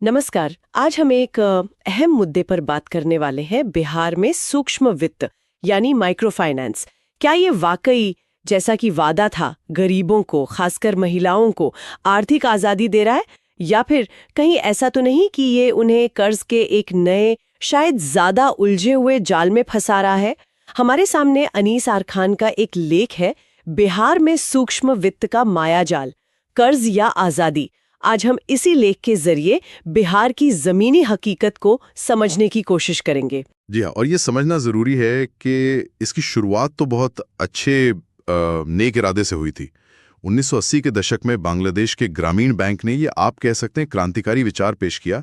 नमस्कार। आज हम एक अहम मुद्दे पर बात करने वाले हैं, बिहार में सूक्ष्म वित्त यानी माइक्रो फाइनेंस। क्या ये वाकई जैसा कि वादा था गरीबों को, खासकर महिलाओं को आर्थिक आजादी दे रहा है, या फिर कहीं ऐसा तो नहीं कि ये उन्हें कर्ज के एक नए, शायद ज्यादा उलझे हुए जाल में फंसा रहा है? हमारे सामने अनीस आर खान का एक लेख है, बिहार में सूक्ष्म वित्त का मायाजाल, कर्ज या आजादी। आज हम इसी लेख के जरिए बिहार की जमीनी हकीकत को समझने की कोशिश करेंगे। जी हाँ, और ये समझना ज़रूरी है कि इसकी शुरुआत तो बहुत अच्छे नेक इरादे से हुई थी। 1980 के दशक में बांग्लादेश के ग्रामीण बैंक ने ये आप कह सकते हैं क्रांतिकारी विचार पेश किया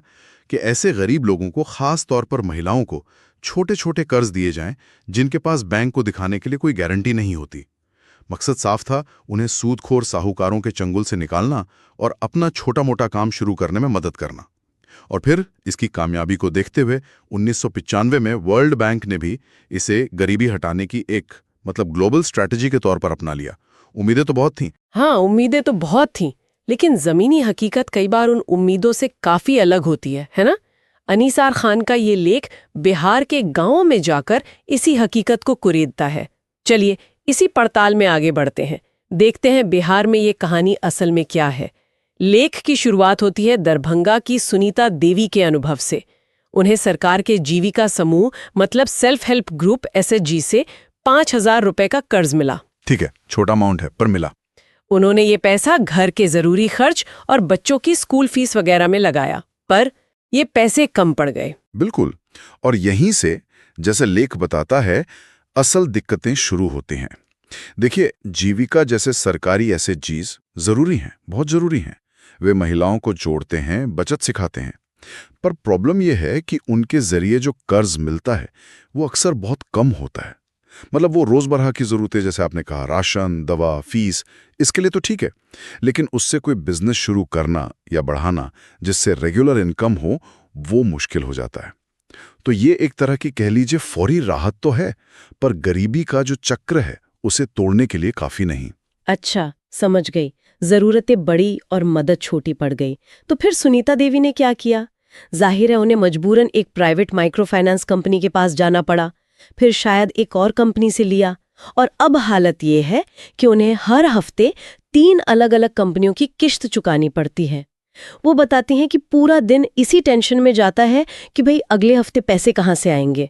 कि ऐसे गरीब लोगों को, खास तौर पर महिलाओं को, छोटे छोटे कर्ज दिए जाएं जिनके पास बैंक को दिखाने के लिए कोई गारंटी नहीं होती। मकसद साफ था, उन्हें सूदखोर साहूकारों के चंगुल से निकालना और अपना छोटा मोटा काम शुरू करने में मदद करना। और फिर इसकी कामयाबी को देखते हुए 1995 में वर्ल्ड बैंक ने भी इसे गरीबी हटाने की एक ग्लोबल स्ट्रैटेजी के तौर पर अपना लिया। उम्मीदें तो बहुत थीं। हाँ, उम्मीदें तो बहुत थीं, लेकिन जमीनी हकीकत कई बार उन उम्मीदों से काफी अलग होती है ना? अनीस आर खान का ये लेख बिहार के गांवों में जाकर इसी हकीकत को कुरेदता है। चलिए इसी पड़ताल में आगे बढ़ते हैं, देखते हैं बिहार में ये कहानी असल में क्या है। लेख की शुरुआत होती है दरभंगा की सुनीता देवी के अनुभव से। उन्हें सरकार के जीविका समूह सेल्फ हेल्प ग्रुप SHG से 5,000 रुपए का कर्ज मिला। ठीक है, छोटा अमाउंट है पर मिला। उन्होंने ये पैसा घर के जरूरी खर्च और बच्चों की स्कूल फीस वगैरह में लगाया, पर ये पैसे कम पड़ गए। बिल्कुल, और यहीं से, जैसे लेख बताता है, असल दिक्कतें शुरू होती हैं। देखिए, जीविका जैसे सरकारी SHGs जरूरी हैं, बहुत जरूरी हैं। वे महिलाओं को जोड़ते हैं, बचत सिखाते हैं। पर प्रॉब्लम यह है कि उनके जरिए जो कर्ज मिलता है वो अक्सर बहुत कम होता है। वो रोजमर्रा की जरूरतें, जैसे आपने कहा, राशन, दवा, फीस, इसके लिए तो ठीक है, लेकिन उससे कोई बिजनेस शुरू करना या बढ़ाना जिससे रेगुलर इनकम हो, वो मुश्किल हो जाता है। तो ये एक तरह की, कह लीजिए, फौरी राहत तो है, पर गरीबी का जो चक्र है उसे तोड़ने के लिए काफी नहीं। अच्छा, समझ गई। जरूरतें बड़ी और मदद छोटी पड़ गई। तो फिर सुनीता देवी ने क्या किया? जाहिर है उन्हें मजबूरन एक प्राइवेट माइक्रो फाइनेंस कंपनी के पास जाना पड़ा, फिर शायद एक और कंपनी से लिया, और अब हालत ये है कि उन्हें हर हफ्ते 3 अलग-अलग कंपनियों की किश्त चुकानी पड़ती है। वो बताती हैं कि पूरा दिन इसी टेंशन में जाता है कि भाई अगले हफ्ते पैसे कहाँ से आएंगे।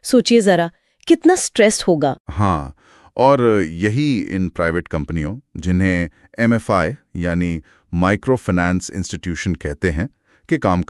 सोचिए जरा, कितना स्ट्रेस होगा। हाँ, और यही इन प्राइवेट कंपनियों, जिन्हें MFI यानी माइक्रो फाइनेंस इंस्टीट्यूशन कहते हैं, के काम